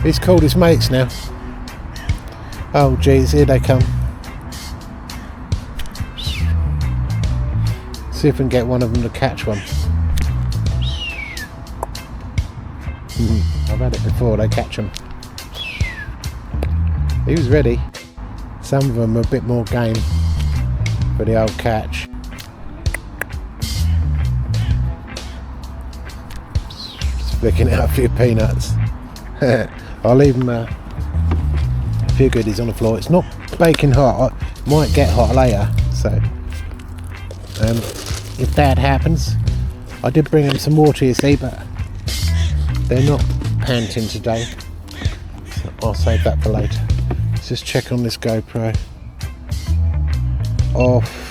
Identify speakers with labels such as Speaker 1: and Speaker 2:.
Speaker 1: He's called his mates now. Oh geez, here they come. See if we can get one of them to catch one. I've had it before, they catch them. He was ready. Some of them are a bit more game for the old catch. Just flicking out a few peanuts. I'll leave him a few goodies on the floor. It's not baking hot, it might get hot later, so if that happens. I did bring him some water, you see, but they're not panting today, so I'll save that for later. Let's just check on this GoPro. Off.